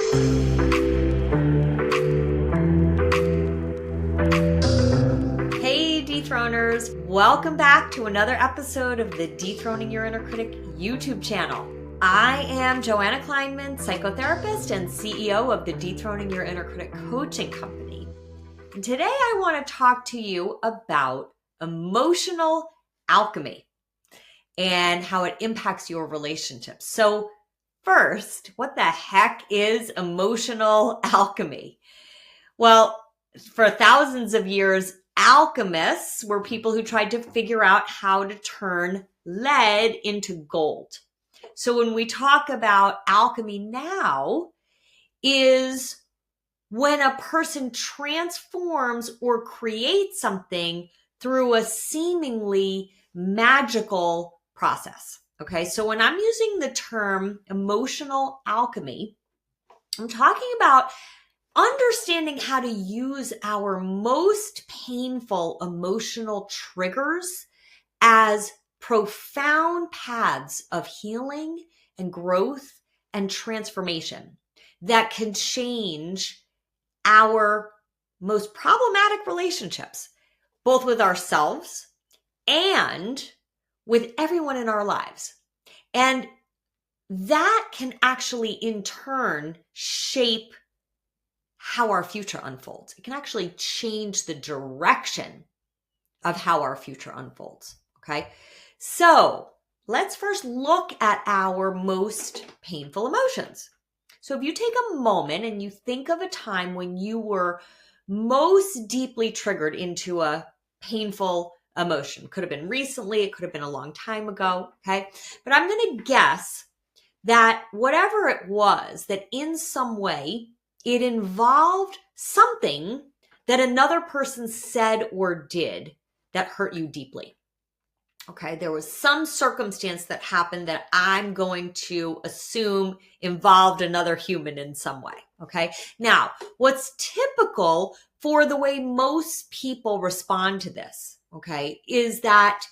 Hey Dethroners, welcome back to another episode of the Dethroning Your Inner Critic YouTube channel. I am Joanna Kleinman, psychotherapist and CEO of the Dethroning Your Inner Critic coaching company. And today I want to talk to you about emotional alchemy and how it impacts your relationships. So first, what the heck is emotional alchemy? Well, for thousands of years, alchemists were people who tried to figure out how to turn lead into gold. So when we talk about alchemy now, is when a person transforms or creates something through a seemingly magical process. Okay, so when I'm using the term emotional alchemy, I'm talking about understanding how to use our most painful emotional triggers as profound paths of healing and growth and transformation that can change our most problematic relationships, both with ourselves and with everyone in our lives. And that can actually in turn shape how our future unfolds. It can actually change the direction of how our future unfolds. Okay. So let's first look at our most painful emotions. So if you take a moment and you think of a time when you were most deeply triggered into a painful emotion, could have been recently, it could have been a long time ago. Okay. But I'm going to guess that whatever it was, that in some way it involved something that another person said or did that hurt you deeply. Okay, there was some circumstance that happened that I'm going to assume involved another human in some way. Okay, now what's typical for the way most people respond to this, okay, is that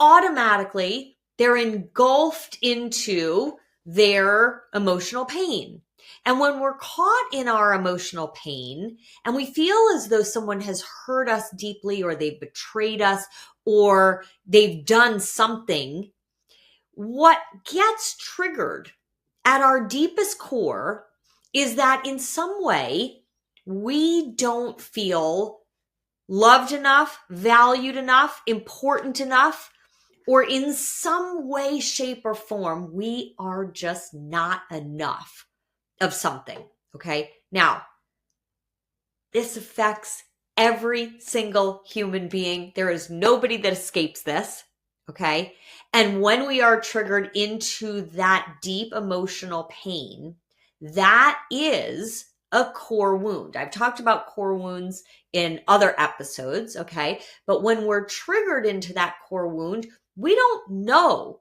automatically they're engulfed into their emotional pain. And when we're caught in our emotional pain and we feel as though someone has hurt us deeply or they've betrayed us or they've done something, what gets triggered at our deepest core is that in some way we don't feel loved enough, valued enough, important enough, or in some way, shape, or form, we are just not enough of something, okay? Now, this affects every single human being. There is nobody that escapes this, okay? And when we are triggered into that deep emotional pain, that is a core wound. I've talked about core wounds in other episodes, okay? But when we're triggered into that core wound, we don't know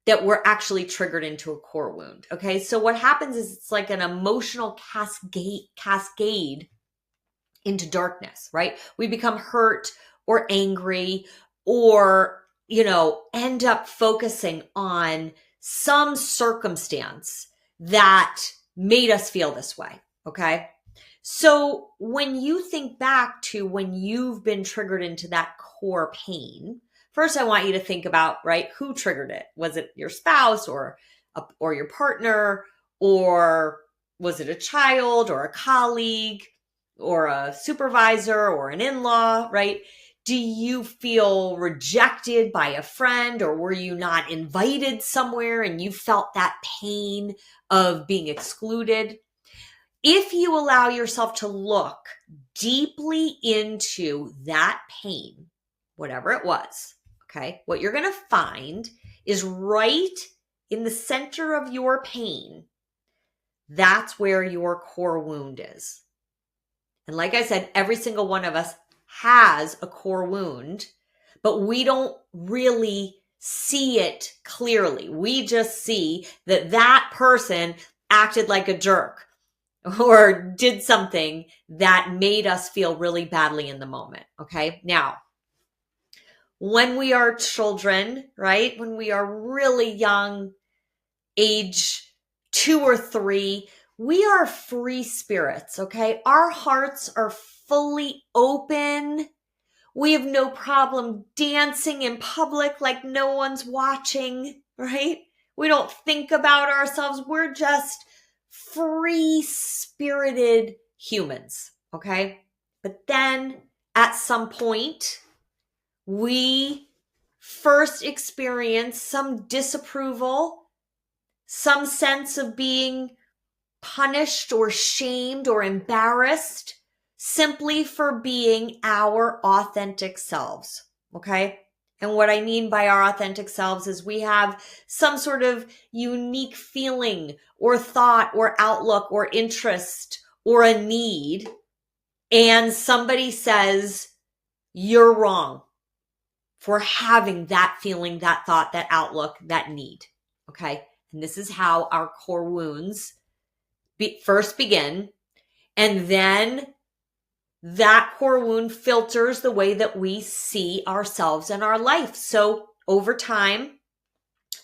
that we're actually triggered into a core wound, okay? So what happens is it's like an emotional cascade into darkness, right? We become hurt or angry or, end up focusing on some circumstance that made us feel this way, okay? So when you think back to when you've been triggered into that core pain, first I want you to think about, right, who triggered it? Was it your spouse or your partner, or was it a child or a colleague or a supervisor or an in-law, right? Do you feel rejected by a friend, or were you not invited somewhere and you felt that pain of being excluded? If you allow yourself to look deeply into that pain, whatever it was, okay, what you're going to find is right in the center of your pain, that's where your core wound is. And like I said, every single one of us has a core wound, but we don't really see it clearly. We just see that person acted like a jerk or did something that made us feel really badly in the moment. Okay. Now, when we are children, right? When we are really young, age 2 or 3, we are free spirits, okay? Our hearts are fully open. We have no problem dancing in public like no one's watching, right? We don't think about ourselves. We're just free-spirited humans, okay? But then at some point, we first experience some disapproval, some sense of being punished or shamed or embarrassed simply for being our authentic selves, okay? And what I mean by our authentic selves is we have some sort of unique feeling or thought or outlook or interest or a need, and somebody says, you're wrong for having that feeling, that thought, that outlook, that need, okay? And this is how our core wounds first begin, and then that core wound filters the way that we see ourselves and our life. So over time,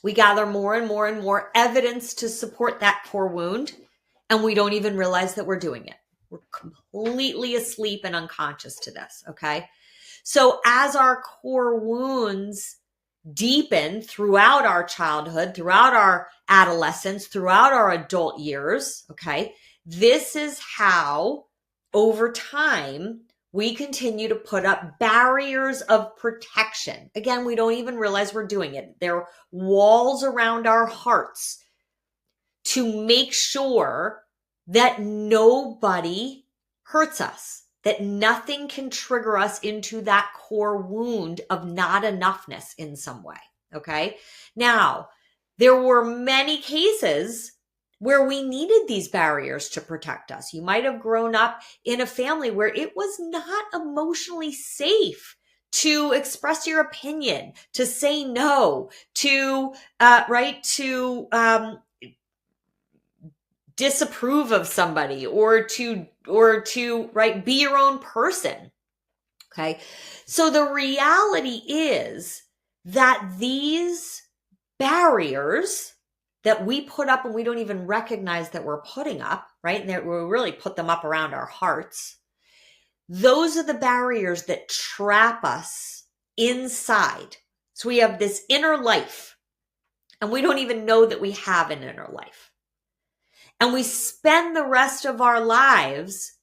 we gather more and more and more evidence to support that core wound, and we don't even realize that we're doing it. We're completely asleep and unconscious to this, okay? So as our core wounds deepen throughout our childhood, throughout our adolescence, throughout our adult years, okay, this is how over time we continue to put up barriers of protection. Again, we don't even realize we're doing it. They're walls around our hearts to make sure that nobody hurts us, that nothing can trigger us into that core wound of not enoughness in some way, okay? Now, there were many cases where we needed these barriers to protect us. You might have grown up in a family where it was not emotionally safe to express your opinion, to say no, to disapprove of somebody, or to be your own person. Okay. So the reality is that these barriers that we put up and we don't even recognize that we're putting up, right? And that we really put them up around our hearts. Those are the barriers that trap us inside. So we have this inner life, and we don't even know that we have an inner life. And we spend the rest of our lives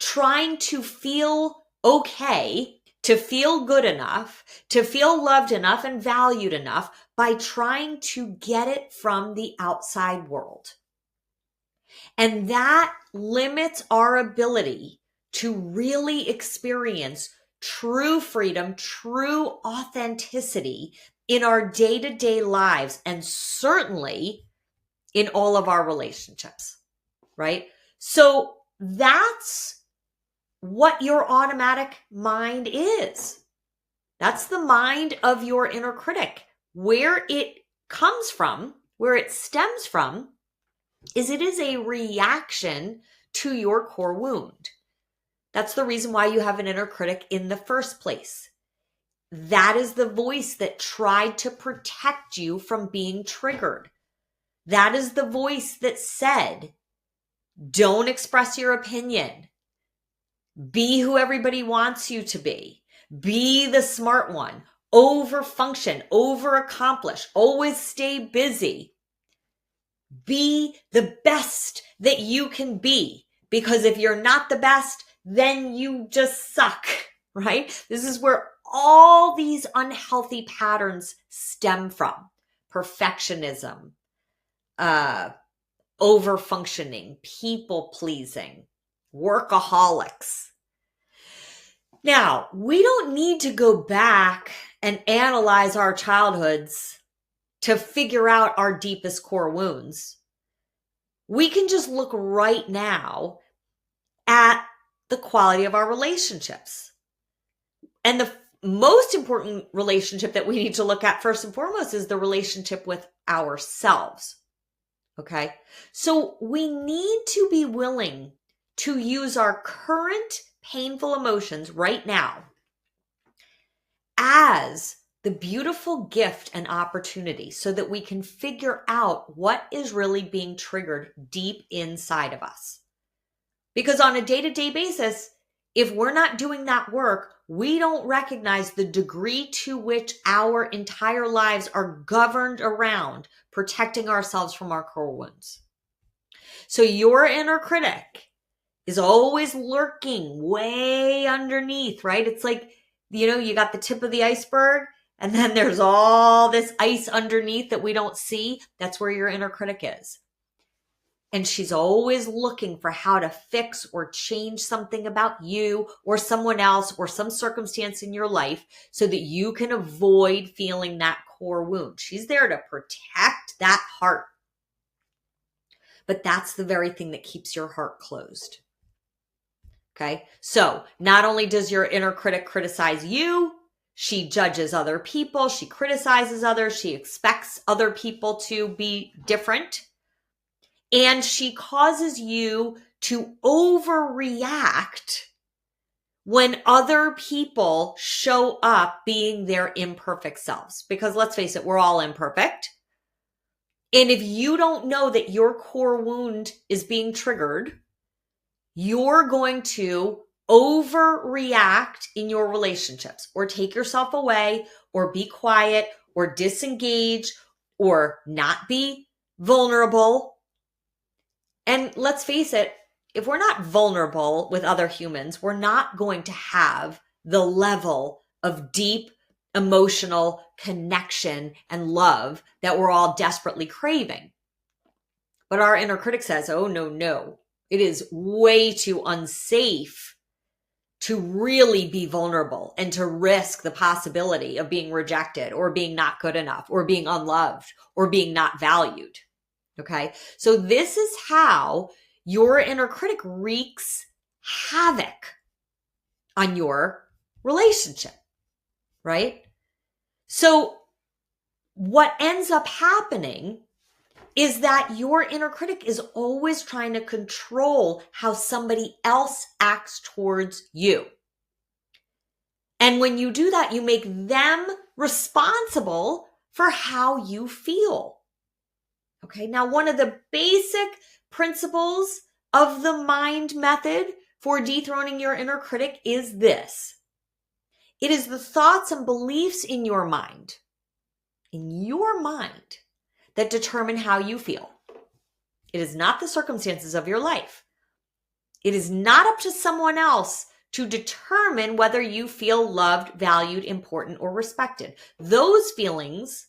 trying to feel okay, to feel good enough, to feel loved enough and valued enough by trying to get it from the outside world. And that limits our ability to really experience true freedom, true authenticity in our day-to-day lives, and certainly in all of our relationships, right? So that's what your automatic mind is. That's the mind of your inner critic. Where it comes from, where it stems from, is it is a reaction to your core wound. That's the reason why you have an inner critic in the first place. That is the voice that tried to protect you from being triggered. That is the voice that said, don't express your opinion. Be who everybody wants you to be. Be the smart one. Overfunction, overaccomplish, always stay busy. Be the best that you can be. Because if you're not the best, then you just suck, right? This is where all these unhealthy patterns stem from. Perfectionism, overfunctioning, people pleasing, workaholics. Now, we don't need to go back and analyze our childhoods to figure out our deepest core wounds. We can just look right now at the quality of our relationships. And the most important relationship that we need to look at first and foremost is the relationship with ourselves. Okay? So we need to be willing to use our current painful emotions right now as the beautiful gift and opportunity so that we can figure out what is really being triggered deep inside of us. Because on a day-to-day basis, if we're not doing that work, we don't recognize the degree to which our entire lives are governed around protecting ourselves from our core wounds. So your inner critic is always lurking way underneath, right? It's like, you got the tip of the iceberg and then there's all this ice underneath that we don't see. That's where your inner critic is. And she's always looking for how to fix or change something about you or someone else or some circumstance in your life so that you can avoid feeling that core wound. She's there to protect that heart. But that's the very thing that keeps your heart closed. Okay? So not only does your inner critic criticize you, she judges other people, she criticizes others, she expects other people to be different. And she causes you to overreact when other people show up being their imperfect selves. Because let's face it, we're all imperfect. And if you don't know that your core wound is being triggered, you're going to overreact in your relationships or take yourself away or be quiet or disengage or not be vulnerable. And let's face it, if we're not vulnerable with other humans, we're not going to have the level of deep emotional connection and love that we're all desperately craving. But our inner critic says, oh, no, it is way too unsafe to really be vulnerable and to risk the possibility of being rejected or being not good enough or being unloved or being not valued. Okay, so this is how your inner critic wreaks havoc on your relationship, right? So what ends up happening is that your inner critic is always trying to control how somebody else acts towards you. And when you do that, you make them responsible for how you feel. Okay, now one of the basic principles of the mind method for dethroning your inner critic is this. It is the thoughts and beliefs in your mind, that determine how you feel. It is not the circumstances of your life. It is not up to someone else to determine whether you feel loved, valued, important, or respected. Those feelings,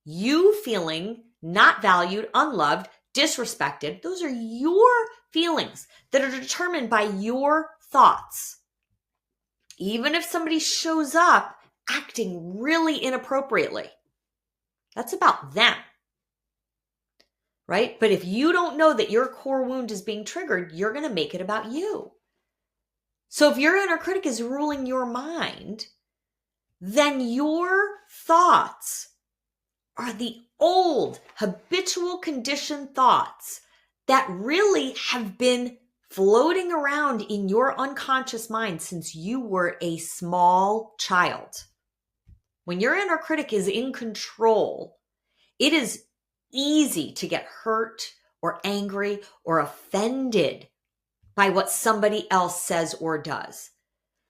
you feeling not valued, unloved, disrespected, those are your feelings that are determined by your thoughts. Even if somebody shows up acting really inappropriately, that's about them, right? But if you don't know that your core wound is being triggered, you're going to make it about you. So if your inner critic is ruling your mind, then your thoughts are the old, habitual, conditioned thoughts that really have been floating around in your unconscious mind since you were a small child. When your inner critic is in control, it is easy to get hurt or angry or offended by what somebody else says or does.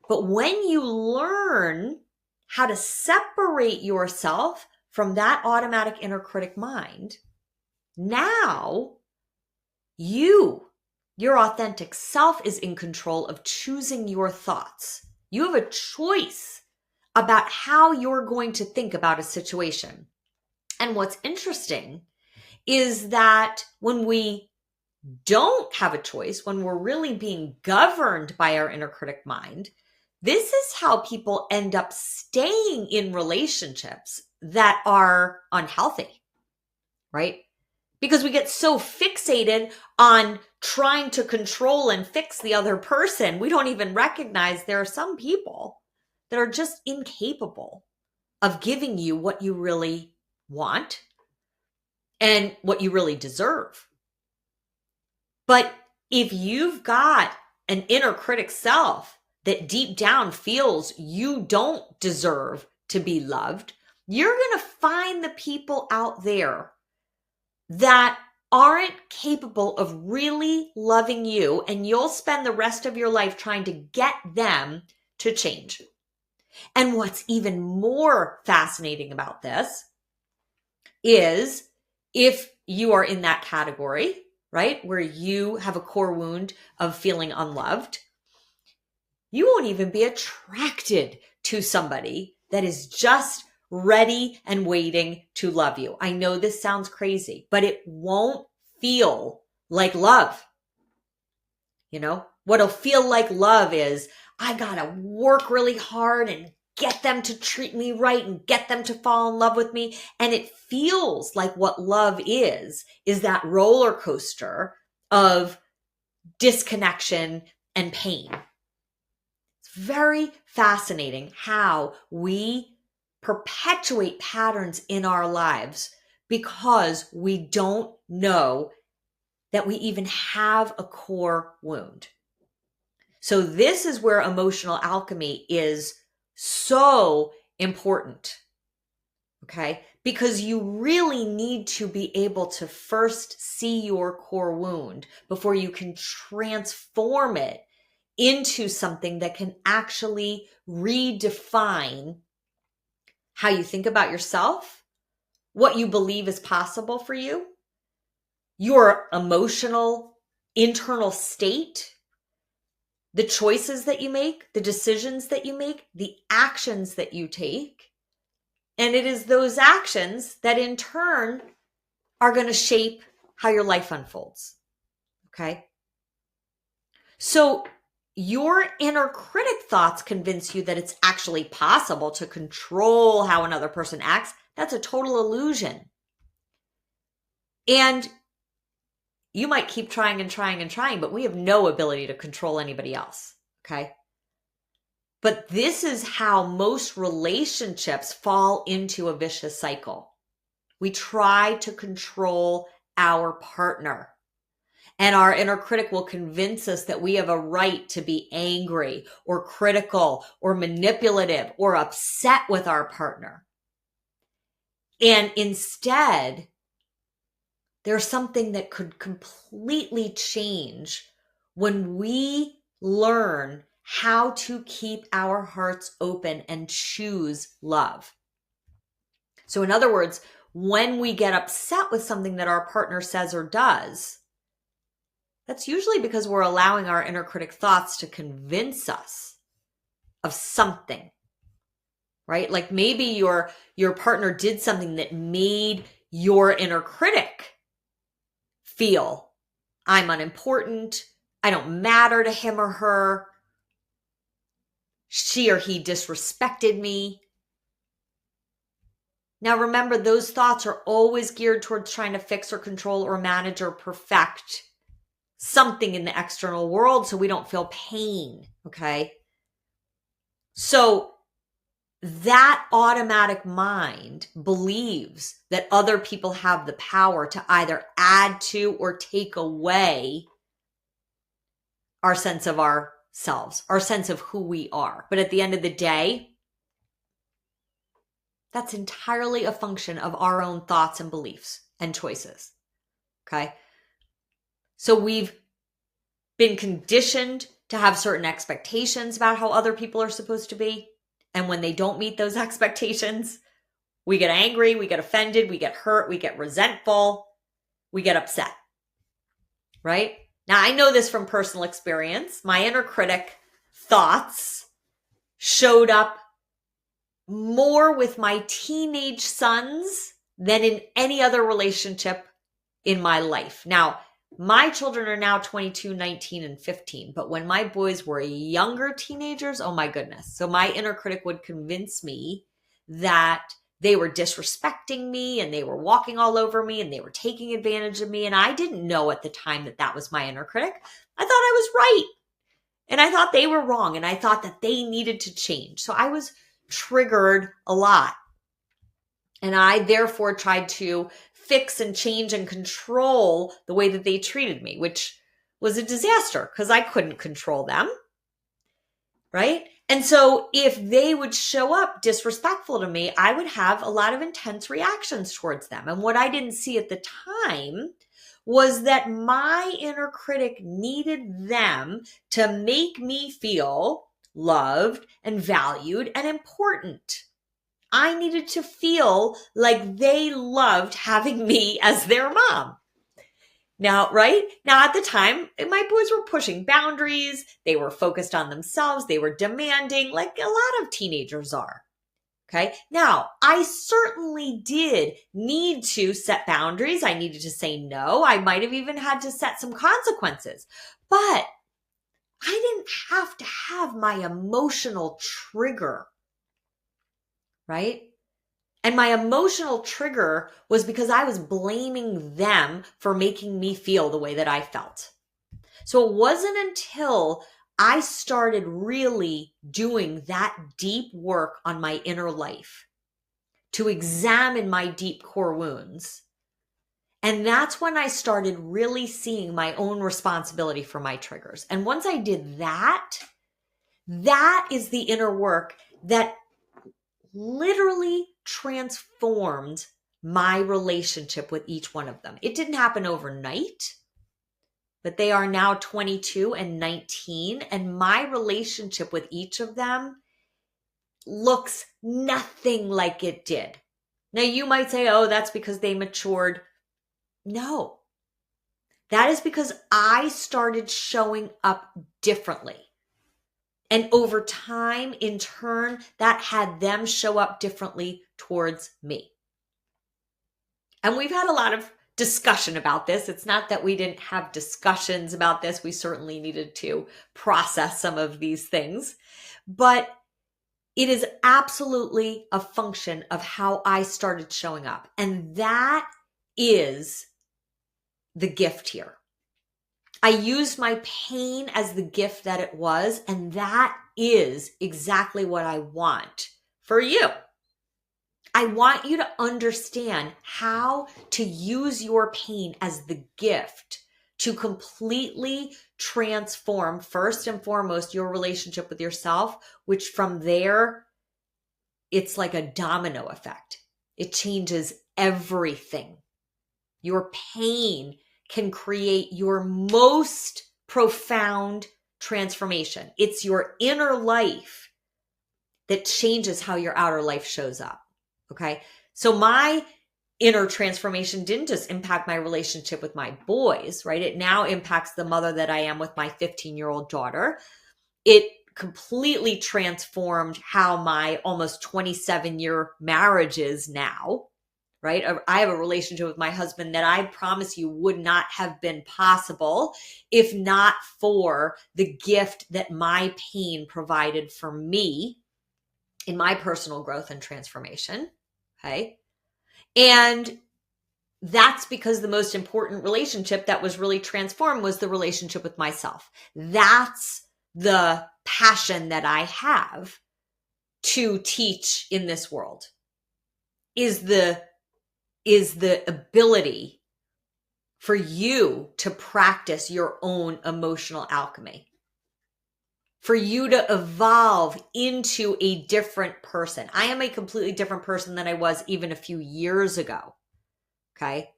But when you learn how to separate yourself from that automatic inner critic mind, now your authentic self is in control of choosing your thoughts. You have a choice about how you're going to think about a situation. And what's interesting is that when we don't have a choice, when we're really being governed by our inner critic mind, this is how people end up staying in relationships that are unhealthy, right? Because we get so fixated on trying to control and fix the other person, we don't even recognize there are some people that are just incapable of giving you what you really want and what you really deserve. But if you've got an inner critic self that deep down feels you don't deserve to be loved, you're going to find the people out there that aren't capable of really loving you, and you'll spend the rest of your life trying to get them to change. And what's even more fascinating about this is if you are in that category, right, where you have a core wound of feeling unloved, you won't even be attracted to somebody that is just ready and waiting to love you. I know this sounds crazy, but it won't feel like love. You know, what'll feel like love is I gotta work really hard and get them to treat me right and get them to fall in love with me. And it feels like what love is that roller coaster of disconnection and pain. It's very fascinating how we perpetuate patterns in our lives because we don't know that we even have a core wound. So this is where emotional alchemy is so important, okay? Because you really need to be able to first see your core wound before you can transform it into something that can actually redefine how you think about yourself, what you believe is possible for you, your emotional internal state, the choices that you make, the decisions that you make, the actions that you take. And it is those actions that in turn are going to shape how your life unfolds. Okay? So your inner critic thoughts convince you that it's actually possible to control how another person acts. That's a total illusion. And you might keep trying and trying and trying, but we have no ability to control anybody else, okay? But this is how most relationships fall into a vicious cycle. We try to control our partner, and our inner critic will convince us that we have a right to be angry or critical or manipulative or upset with our partner. And instead, there's something that could completely change when we learn how to keep our hearts open and choose love. So in other words, when we get upset with something that our partner says or does, that's usually because we're allowing our inner critic thoughts to convince us of something, right? Like maybe your partner did something that made your inner critic feel I'm unimportant, I don't matter to him or her, she or he disrespected me. Now remember, those thoughts are always geared towards trying to fix or control or manage or perfect something in the external world so we don't feel pain, okay? So that automatic mind believes that other people have the power to either add to or take away our sense of ourselves, our sense of who we are. But at the end of the day, that's entirely a function of our own thoughts and beliefs and choices, okay? So we've been conditioned to have certain expectations about how other people are supposed to be. And when they don't meet those expectations, we get angry, we get offended, we get hurt, we get resentful, we get upset, right? Now, I know this from personal experience. My inner critic thoughts showed up more with my teenage sons than in any other relationship in my life. Now, my children are now 22, 19, and 15. But when my boys were younger teenagers, oh my goodness. So my inner critic would convince me that they were disrespecting me and they were walking all over me and they were taking advantage of me. And I didn't know at the time that that was my inner critic. I thought I was right. And I thought they were wrong. And I thought that they needed to change. So I was triggered a lot. And I therefore tried to fix and change and control the way that they treated me, which was a disaster because I couldn't control them, right? And so if they would show up disrespectful to me, I would have a lot of intense reactions towards them. And what I didn't see at the time was that my inner critic needed them to make me feel loved and valued and important. I needed to feel like they loved having me as their mom. Now, right? Now, at the time, my boys were pushing boundaries. They were focused on themselves. They were demanding, like a lot of teenagers are. Okay. Now, I certainly did need to set boundaries. I needed to say no. I might have even had to set some consequences, but I didn't have to have my emotional trigger, right? And my emotional trigger was because I was blaming them for making me feel the way that I felt. So it wasn't until I started really doing that deep work on my inner life to examine my deep core wounds. And that's when I started really seeing my own responsibility for my triggers. And once I did that, that is the inner work that literally transformed my relationship with each one of them. It didn't happen overnight, but they are now 22 and 19, and my relationship with each of them looks nothing like it did. Now you might say, oh, that's because they matured. No, that is because I started showing up differently. And over time, in turn, that had them show up differently towards me. And we've had a lot of discussion about this. It's not that we didn't have discussions about this. We certainly needed to process some of these things. But it is absolutely a function of how I started showing up. And that is the gift here. I used my pain as the gift that it was, and that is exactly what I want for you. I want you to understand how to use your pain as the gift to completely transform, first and foremost, your relationship with yourself, which from there, it's like a domino effect. It changes everything. Your pain can create your most profound transformation. It's your inner life that changes how your outer life shows up. Okay. So my inner transformation didn't just impact my relationship with my boys, right? It now impacts the mother that I am with my 15-year-old daughter. It completely transformed how my almost 27-year marriage is now. Right? I have a relationship with my husband that I promise you would not have been possible if not for the gift that my pain provided for me in my personal growth and transformation. Okay. And that's because the most important relationship that was really transformed was the relationship with myself. That's the passion that I have to teach in this world is the ability for you to practice your own emotional alchemy, for you to evolve into a different person. I am a completely different person than I was even a few years ago. Okay.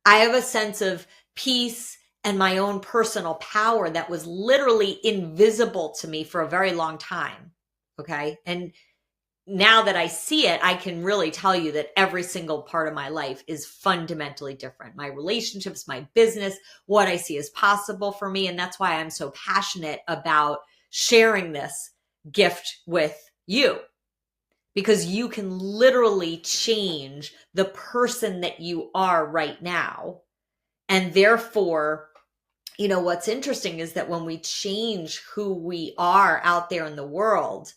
I have a sense of peace and my own personal power that was literally invisible to me for a very long time. Okay. And now that I see it, I can really tell you that every single part of my life is fundamentally different. My relationships, my business, what I see as possible for me. And that's why I'm so passionate about sharing this gift with you, because you can literally change the person that you are right now. And therefore, you know, what's interesting is that when we change who we are out there in the world,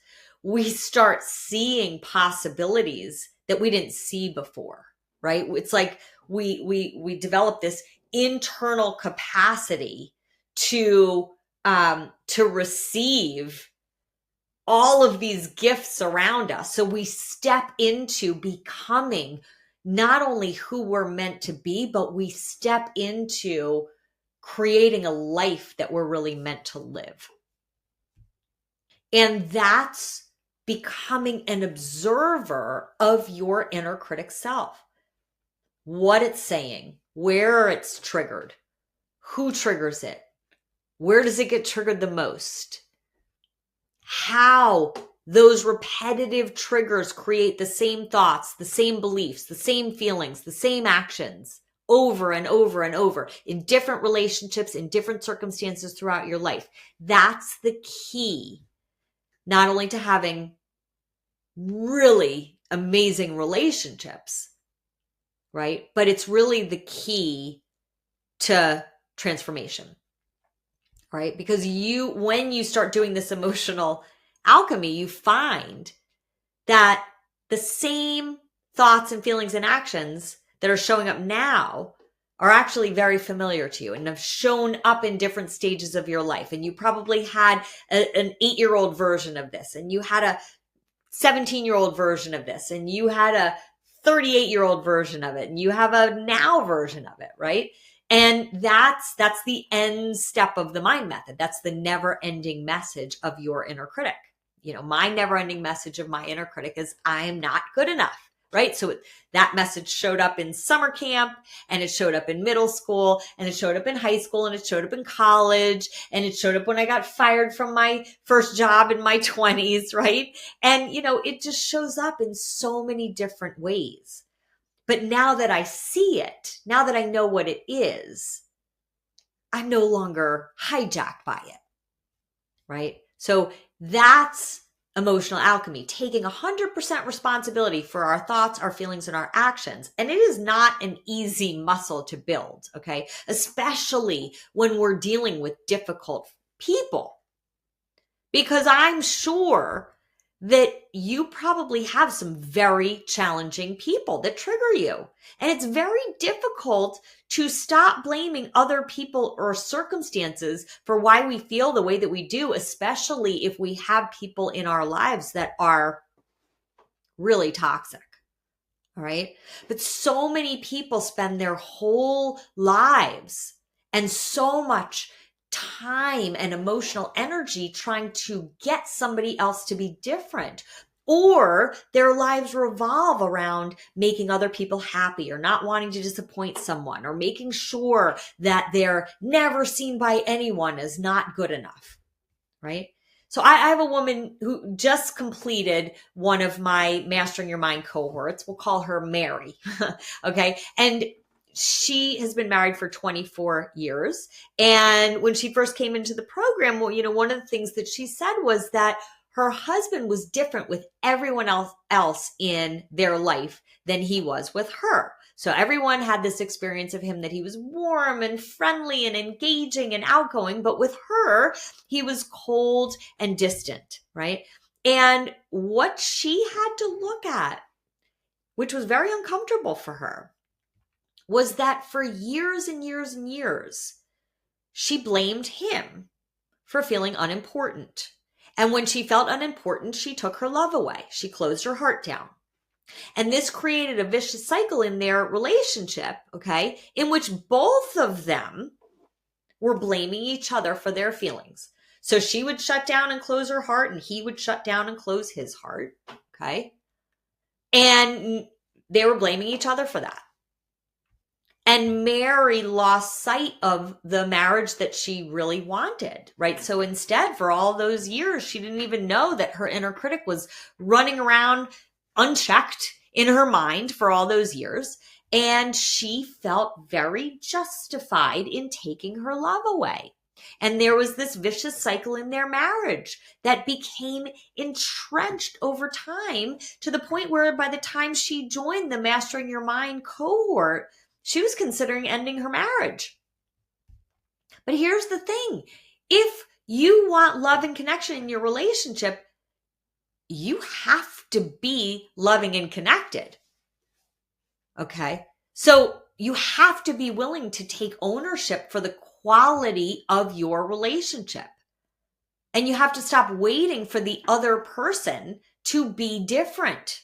we start seeing possibilities that we didn't see before, right? It's like we develop this internal capacity to receive all of these gifts around us. So we step into becoming not only who we're meant to be, but we step into creating a life that we're really meant to live. And that's becoming an observer of your inner critic self. What it's saying, where it's triggered, who triggers it, where does it get triggered the most, how those repetitive triggers create the same thoughts, the same beliefs, the same feelings, the same actions over and over and over in different relationships, in different circumstances throughout your life. That's the key, not only to having really amazing relationships, right? But it's really the key to transformation, right? Because when you start doing this emotional alchemy, you find that the same thoughts and feelings and actions that are showing up now are actually very familiar to you and have shown up in different stages of your life. And you probably had an 8-year-old version of this, and you had a 17-year-old version of this, and you had a 38-year-old version of it, and you have a now version of it, right? And that's the end step of the mind method. That's the never-ending message of your inner critic. My never-ending message of my inner critic is I am not good enough, right? So that message showed up in summer camp, and it showed up in middle school, and it showed up in high school, and it showed up in college, and it showed up when I got fired from my first job in my 20s, right? And, it just shows up in so many different ways. But now that I see it, now that I know what it is, I'm no longer hijacked by it, right? So that's emotional alchemy, taking 100% responsibility for our thoughts, our feelings, and our actions. And it is not an easy muscle to build, okay? Especially when we're dealing with difficult people. Because I'm sure that you probably have some very challenging people that trigger you. And it's very difficult to stop blaming other people or circumstances for why we feel the way that we do, especially if we have people in our lives that are really toxic. All right. But so many people spend their whole lives and so much time and emotional energy trying to get somebody else to be different, or their lives revolve around making other people happy or not wanting to disappoint someone or making sure that they're never seen by anyone as not good enough, right? So I have a woman who just completed one of my Mastering Your Mind cohorts. We'll call her Mary. Okay. And she has been married for 24 years. And when she first came into the program, one of the things that she said was that her husband was different with everyone else in their life than he was with her. So everyone had this experience of him that he was warm and friendly and engaging and outgoing, but with her, he was cold and distant, right? And what she had to look at, which was very uncomfortable for her, was that for years and years and years, she blamed him for feeling unimportant. And when she felt unimportant, she took her love away. She closed her heart down. And this created a vicious cycle in their relationship, okay, in which both of them were blaming each other for their feelings. So she would shut down and close her heart, and he would shut down and close his heart, okay? And they were blaming each other for that. And Mary lost sight of the marriage that she really wanted, right? So instead, for all those years, she didn't even know that her inner critic was running around unchecked in her mind for all those years. And she felt very justified in taking her love away. And there was this vicious cycle in their marriage that became entrenched over time to the point where by the time she joined the Mastering Your Mind cohort, she was considering ending her marriage. But here's the thing. If you want love and connection in your relationship, you have to be loving and connected. Okay? So you have to be willing to take ownership for the quality of your relationship. And you have to stop waiting for the other person to be different.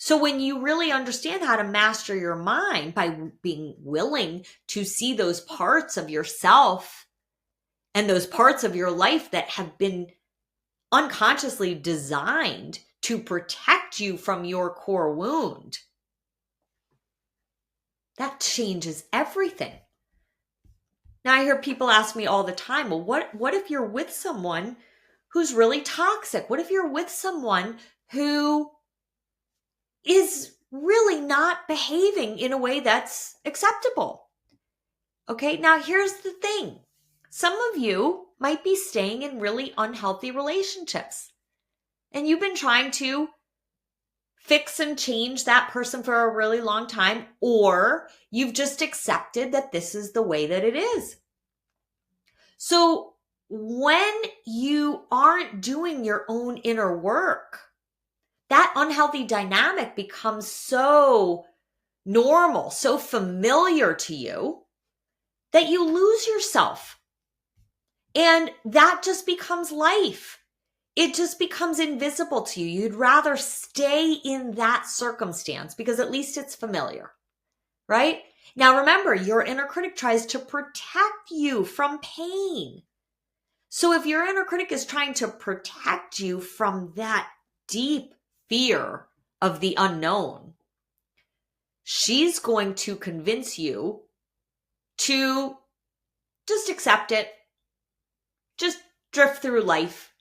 So when you really understand how to master your mind by being willing to see those parts of yourself and those parts of your life that have been unconsciously designed to protect you from your core wound, that changes everything. Now, I hear people ask me all the time, well, what if you're with someone who's really toxic? What if you're with someone who is really not behaving in a way that's acceptable? Okay, now here's the thing. Some of you might be staying in really unhealthy relationships, and you've been trying to fix and change that person for a really long time, or you've just accepted that this is the way that it is. So when you aren't doing your own inner work, that unhealthy dynamic becomes so normal, so familiar to you that you lose yourself. And that just becomes life. It just becomes invisible to you. You'd rather stay in that circumstance because at least it's familiar, right? Now remember, your inner critic tries to protect you from pain. So if your inner critic is trying to protect you from that deep fear of the unknown, she's going to convince you to just accept it, just drift through life,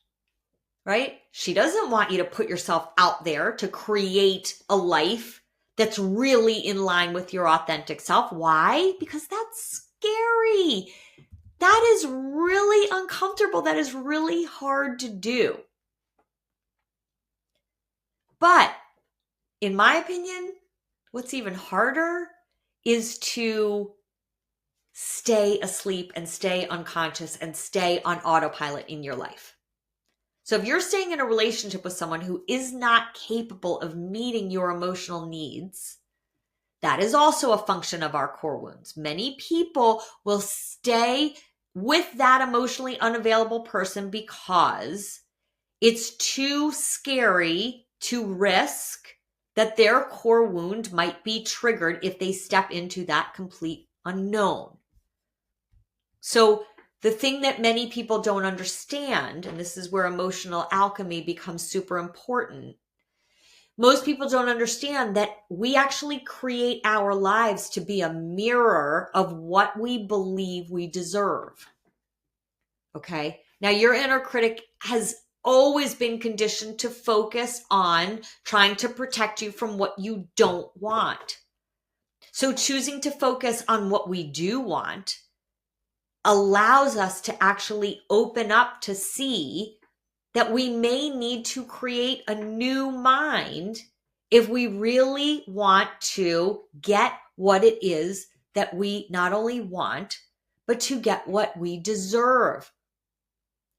right? She doesn't want you to put yourself out there to create a life that's really in line with your authentic self. Why? Because that's scary. That is really uncomfortable. That is really hard to do. But in my opinion, what's even harder is to stay asleep and stay unconscious and stay on autopilot in your life. So if you're staying in a relationship with someone who is not capable of meeting your emotional needs, that is also a function of our core wounds. Many people will stay with that emotionally unavailable person because it's too scary to risk that their core wound might be triggered if they step into that complete unknown. So the thing that many people don't understand, and this is where emotional alchemy becomes super important, most people don't understand that we actually create our lives to be a mirror of what we believe we deserve. Okay? Now, your inner critic has always been conditioned to focus on trying to protect you from what you don't want. So choosing to focus on what we do want allows us to actually open up to see that we may need to create a new mind if we really want to get what it is that we not only want, but to get what we deserve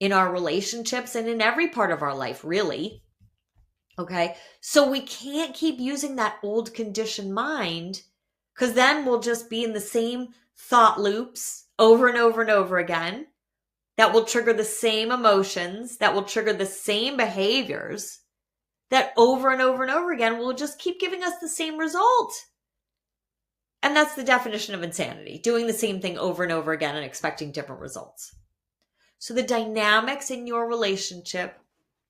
in our relationships and in every part of our life, really. Okay? So we can't keep using that old conditioned mind, because then we'll just be in the same thought loops over and over and over again. That will trigger the same emotions, that will trigger the same behaviors, that over and over and over again will just keep giving us the same result. And that's the definition of insanity, doing the same thing over and over again and expecting different results. So the dynamics in your relationship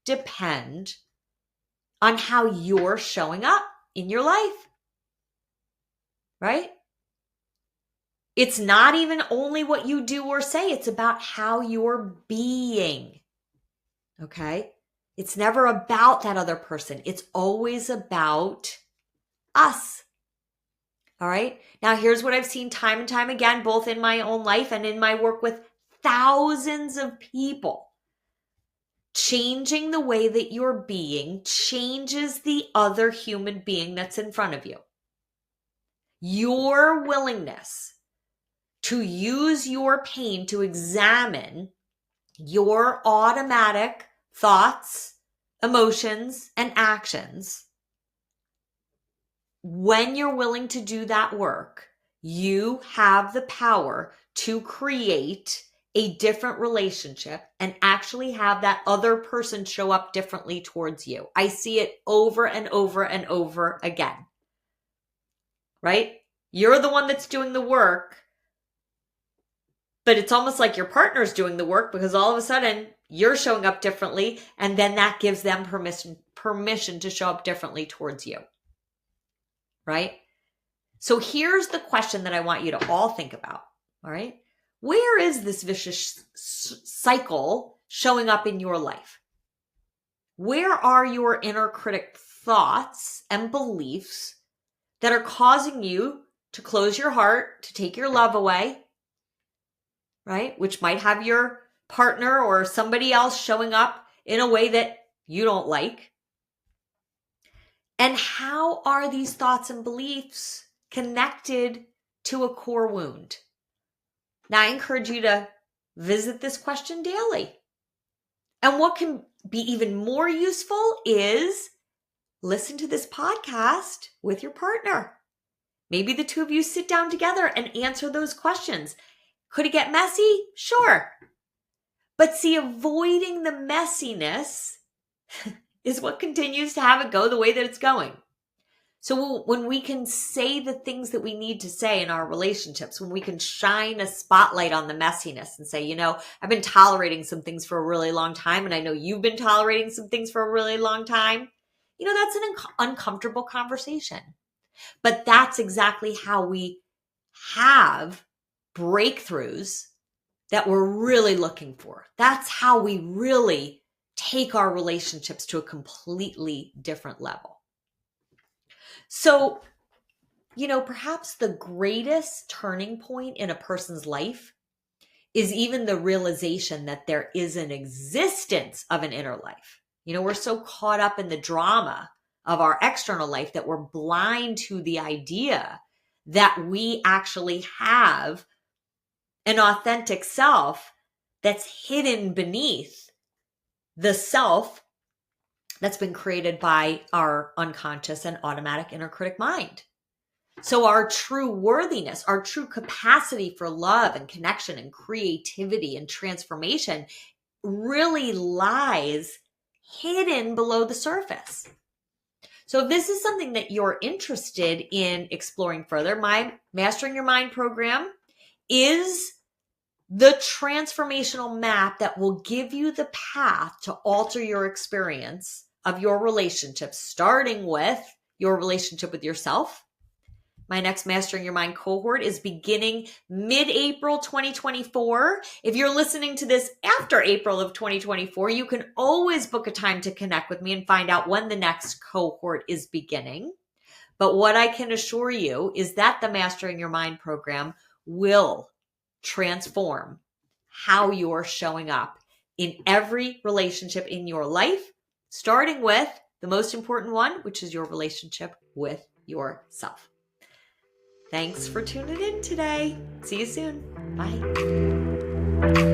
depend on how you're showing up in your life, right? It's not even only what you do or say, it's about how you're being, okay? It's never about that other person. It's always about us, all right? Now, here's what I've seen time and time again, both in my own life and in my work with thousands of people. Changing the way that you're being changes the other human being that's in front of you. Your willingness to use your pain to examine your automatic thoughts, emotions, and actions. When you're willing to do that work, you have the power to create a different relationship and actually have that other person show up differently towards you. I see it over and over and over again, right? You're the one that's doing the work, But it's almost like your partner's doing the work because all of a sudden you're showing up differently, and then that gives them permission to show up differently towards you, right? So here's the question that I want you to all think about, all right? Where is this vicious cycle showing up in your life? Where are your inner critic thoughts and beliefs that are causing you to close your heart, to take your love away, right? Which might have your partner or somebody else showing up in a way that you don't like. And how are these thoughts and beliefs connected to a core wound? Now, I encourage you to visit this question daily. And what can be even more useful is listen to this podcast with your partner. Maybe the two of you sit down together and answer those questions. Could it get messy? Sure. But see, avoiding the messiness is what continues to have it go the way that it's going. So when we can say the things that we need to say in our relationships, when we can shine a spotlight on the messiness and say, I've been tolerating some things for a really long time, and I know you've been tolerating some things for a really long time, that's an uncomfortable conversation. But that's exactly how we have breakthroughs that we're really looking for. That's how we really take our relationships to a completely different level. So, perhaps the greatest turning point in a person's life is even the realization that there is an existence of an inner life. We're so caught up in the drama of our external life that we're blind to the idea that we actually have an authentic self that's hidden beneath the self that's been created by our unconscious and automatic inner critic mind. So our true worthiness, our true capacity for love and connection and creativity and transformation really lies hidden below the surface. So if this is something that you're interested in exploring further, my Mastering Your Mind program is the transformational map that will give you the path to alter your experience of your relationships, starting with your relationship with yourself. My next Mastering Your Mind cohort is beginning mid-April 2024. If you're listening to this after April of 2024, you can always book a time to connect with me and find out when the next cohort is beginning. But what I can assure you is that the Mastering Your Mind program will transform how you're showing up in every relationship in your life, starting with the most important one, which is your relationship with yourself. Thanks for tuning in today. See you soon. Bye.